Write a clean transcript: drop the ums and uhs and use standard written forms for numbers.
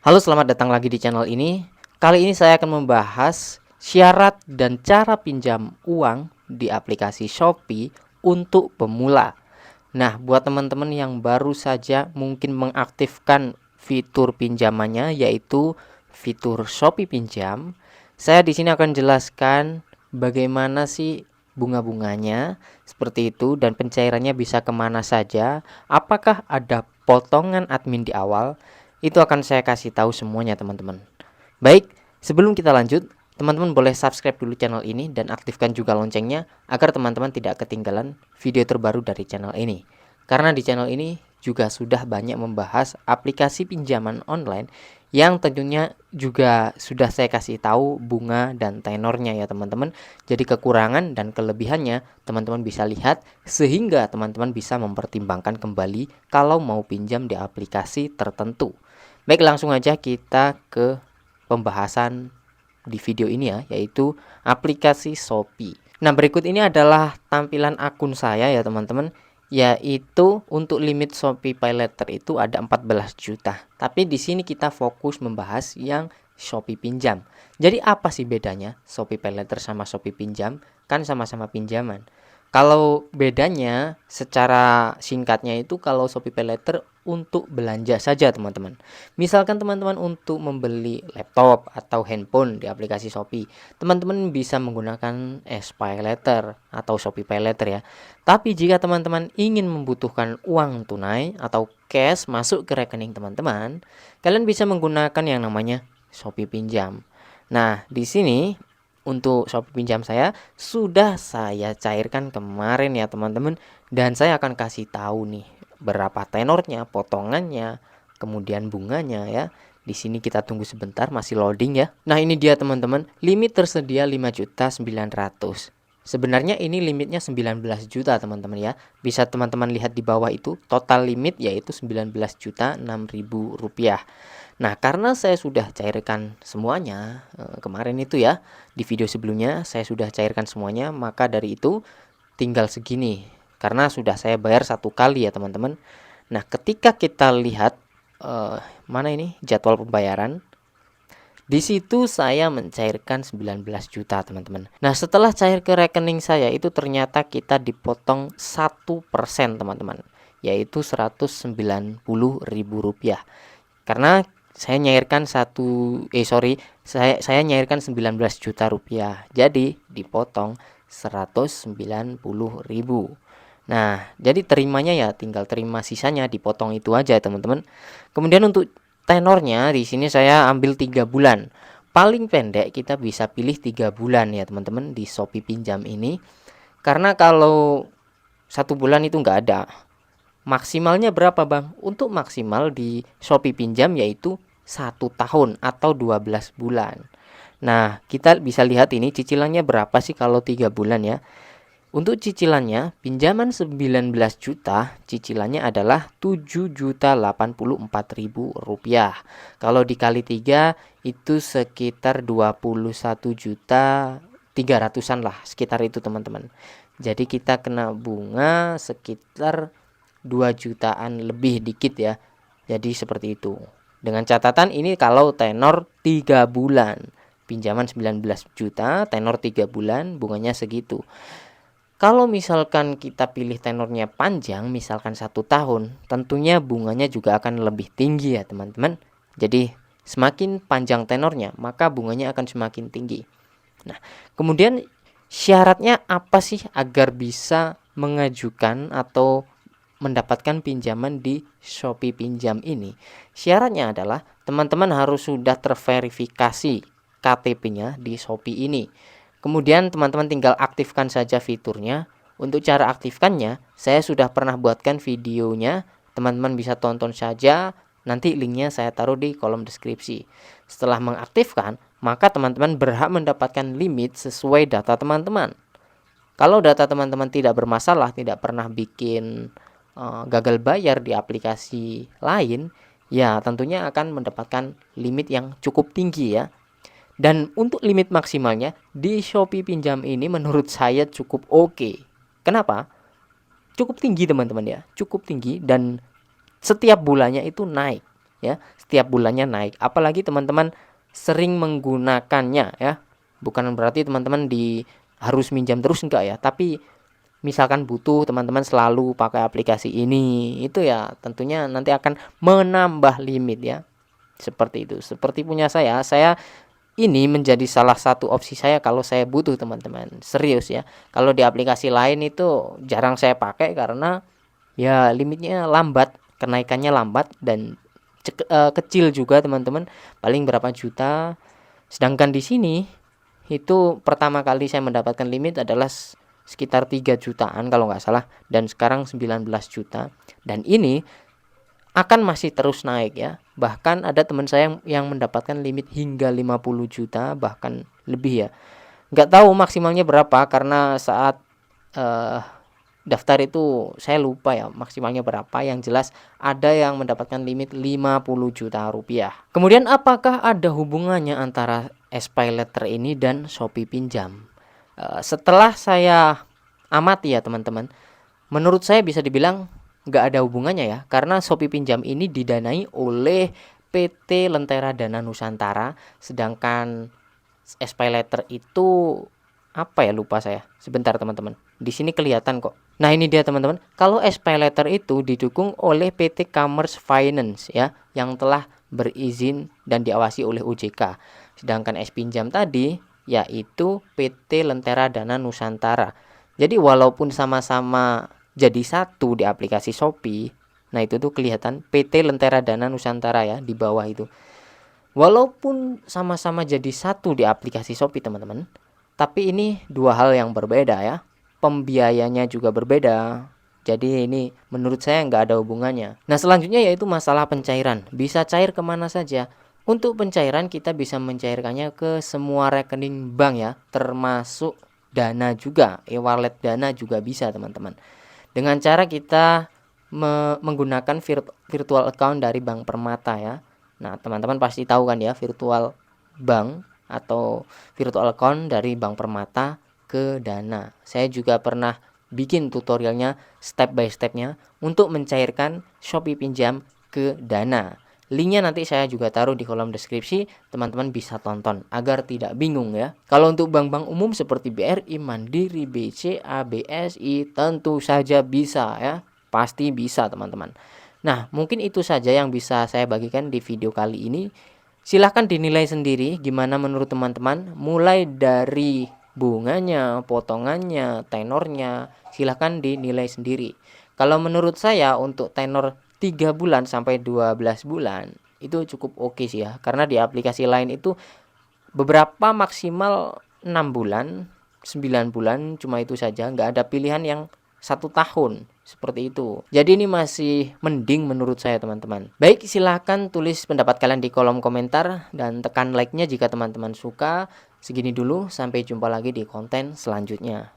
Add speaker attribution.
Speaker 1: Halo, selamat datang lagi di channel ini. Kali ini saya akan membahas syarat dan cara pinjam uang di aplikasi Shopee untuk pemula. Nah, buat teman-teman yang baru saja mungkin mengaktifkan fitur pinjamannya, yaitu fitur Shopee Pinjam, saya di sini akan jelaskan bagaimana sih bunga-bunganya seperti itu dan pencairannya bisa kemana saja. Apakah ada potongan admin di awal? Itu akan saya kasih tahu semuanya, teman-teman. Baik, sebelum kita lanjut, teman-teman boleh subscribe dulu channel ini dan aktifkan juga loncengnya agar teman-teman tidak ketinggalan video terbaru dari channel ini. Karena di channel ini juga sudah banyak membahas aplikasi pinjaman online yang tentunya juga sudah saya kasih tahu bunga dan tenornya ya teman-teman. Jadi kekurangan dan kelebihannya teman-teman bisa lihat sehingga teman-teman bisa mempertimbangkan kembali kalau mau pinjam di aplikasi tertentu. Baik, langsung aja kita ke pembahasan di video ini ya, yaitu aplikasi Shopee. Nah, berikut ini adalah tampilan akun saya ya teman-teman, yaitu untuk limit Shopee PayLater itu ada 14 juta. Tapi di sini kita fokus membahas yang Shopee Pinjam. Jadi apa sih bedanya Shopee PayLater sama Shopee Pinjam? Kan sama-sama pinjaman. Kalau bedanya secara singkatnya itu kalau Shopee PayLater untuk belanja saja teman-teman. Misalkan teman-teman untuk membeli laptop atau handphone di aplikasi Shopee, teman-teman bisa menggunakan SPayLater atau Shopee PayLater ya. Tapi jika teman-teman ingin membutuhkan uang tunai atau cash masuk ke rekening teman-teman, kalian bisa menggunakan yang namanya Shopee Pinjam. Nah, di sini untuk Shopee Pinjam saya sudah saya cairkan kemarin ya teman-teman, dan saya akan kasih tahu nih berapa tenornya, potongannya, kemudian bunganya ya. Di sini kita tunggu sebentar, masih loading ya. Nah, ini dia teman-teman, limit tersedia 5.900.000. Sebenarnya ini limitnya 19 juta teman-teman ya. Bisa teman-teman lihat di bawah itu total limit yaitu 19.006.000 rupiah. Nah, karena saya sudah cairkan semuanya kemarin itu ya, di video sebelumnya saya sudah cairkan semuanya, maka dari itu tinggal segini. Karena sudah saya bayar satu kali ya teman-teman. Nah, ketika kita lihat mana ini jadwal pembayaran, di situ saya mencairkan 19 juta teman-teman. Nah, setelah cair ke rekening saya itu ternyata kita dipotong 1% teman-teman, yaitu 190.000 rupiah. Karena saya nyairkan saya nyairkan 19 juta rupiah. Jadi dipotong 190.000. Nah, jadi terimanya ya tinggal terima sisanya, dipotong itu aja teman-teman. Kemudian untuk tenornya di sini saya ambil 3 bulan. Paling pendek kita bisa pilih 3 bulan ya teman-teman di Shopee Pinjam ini. Karena kalau 1 bulan itu nggak ada. Maksimalnya berapa bang? Untuk maksimal di Shopee Pinjam yaitu 1 tahun atau 12 bulan. Nah, kita bisa lihat ini cicilannya berapa sih kalau 3 bulan ya. Untuk cicilannya, pinjaman 19 juta, cicilannya adalah 7.084.000 rupiah. Kalau dikali 3 itu sekitar 21 juta 300-an lah, sekitar itu teman-teman. Jadi kita kena bunga sekitar 2 jutaan lebih dikit ya. Jadi seperti itu. Dengan catatan ini kalau tenor 3 bulan. Pinjaman 19 juta, tenor 3 bulan, bunganya segitu. Kalau misalkan kita pilih tenornya panjang, misalkan 1 tahun, tentunya bunganya juga akan lebih tinggi ya teman-teman. Jadi semakin panjang tenornya, maka bunganya akan semakin tinggi. Nah, kemudian syaratnya apa sih agar bisa mengajukan atau mendapatkan pinjaman di Shopee Pinjam ini? Syaratnya adalah teman-teman harus sudah terverifikasi KTP-nya di Shopee ini. Kemudian teman-teman tinggal aktifkan saja fiturnya. Untuk cara aktifkannya, saya sudah pernah buatkan videonya. Teman-teman bisa tonton saja. Nanti linknya saya taruh di kolom deskripsi. Setelah mengaktifkan, maka teman-teman berhak mendapatkan limit sesuai data teman-teman. Kalau data teman-teman tidak bermasalah, tidak pernah bikin gagal bayar di aplikasi lain, ya tentunya akan mendapatkan limit yang cukup tinggi ya. Dan untuk limit maksimalnya di Shopee Pinjam ini menurut saya cukup oke. Kenapa? Cukup tinggi teman-teman ya, cukup tinggi dan setiap bulannya itu naik ya, setiap bulannya naik. Apalagi teman-teman sering menggunakannya ya. Bukan berarti teman-teman harus minjam terus, enggak ya, tapi misalkan butuh teman-teman selalu pakai aplikasi ini, itu ya tentunya nanti akan menambah limit ya. Seperti itu. Seperti punya saya ini menjadi salah satu opsi saya kalau saya butuh teman-teman. Serius ya. Kalau di aplikasi lain itu jarang saya pakai karena ya limitnya lambat, kenaikannya lambat dan kecil juga teman-teman. Paling berapa juta. Sedangkan di sini itu pertama kali saya mendapatkan limit adalah sekitar 3 jutaan kalau nggak salah, dan sekarang 19 juta, dan ini akan masih terus naik ya. Bahkan ada teman saya yang mendapatkan limit hingga 50 juta bahkan lebih ya. Nggak tahu maksimalnya berapa karena saat daftar itu saya lupa ya maksimalnya berapa. Yang jelas ada yang mendapatkan limit 50 juta rupiah. Kemudian apakah ada hubungannya antara SPayLater ini dan Shopee Pinjam? Setelah saya amati ya teman-teman, menurut saya bisa dibilang nggak ada hubungannya ya, karena Shopee Pinjam ini didanai oleh PT Lentera Dana Nusantara, sedangkan SPayLater itu apa ya, lupa saya. Sebentar teman-teman, di sini kelihatan kok. Nah ini dia teman-teman, kalau SPayLater itu didukung oleh PT Commerce Finance ya, yang telah berizin dan diawasi oleh OJK. Sedangkan S-Pinjam tadi yaitu PT Lentera Dana Nusantara. Jadi walaupun sama-sama jadi satu di aplikasi Shopee, nah itu tuh kelihatan PT Lentera Dana Nusantara ya di bawah itu. Walaupun sama-sama jadi satu di aplikasi Shopee teman-teman, tapi ini dua hal yang berbeda ya. Pembiayanya juga berbeda. Jadi ini menurut saya nggak ada hubungannya. Nah selanjutnya yaitu masalah pencairan. Bisa cair kemana saja. Untuk pencairan kita bisa mencairkannya ke semua rekening bank ya, termasuk Dana juga, e-wallet Dana juga bisa teman-teman. Dengan cara kita menggunakan virtual account dari Bank Permata ya. Nah teman-teman pasti tahu kan ya, virtual bank atau virtual account dari Bank Permata ke Dana. Saya juga pernah bikin tutorialnya step by stepnya untuk mencairkan Shopee Pinjam ke Dana. Linknya nanti saya juga taruh di kolom deskripsi, teman-teman bisa tonton agar tidak bingung ya. Kalau untuk bank-bank umum seperti BRI, Mandiri, BCA, BSI tentu saja bisa ya, pasti bisa teman-teman. Nah mungkin itu saja yang bisa saya bagikan di video kali ini. Silahkan dinilai sendiri gimana menurut teman-teman, mulai dari bunganya, potongannya, tenornya, silahkan dinilai sendiri. Kalau menurut saya untuk tenor 3 bulan sampai 12 bulan itu cukup oke sih ya, karena di aplikasi lain itu beberapa maksimal 6 bulan, 9 bulan, cuma itu saja, nggak ada pilihan yang 1 tahun seperti itu. Jadi ini masih mending menurut saya teman-teman. Baik, silahkan tulis pendapat kalian di kolom komentar dan tekan like-nya jika teman-teman suka. Segini dulu, sampai jumpa lagi di konten selanjutnya.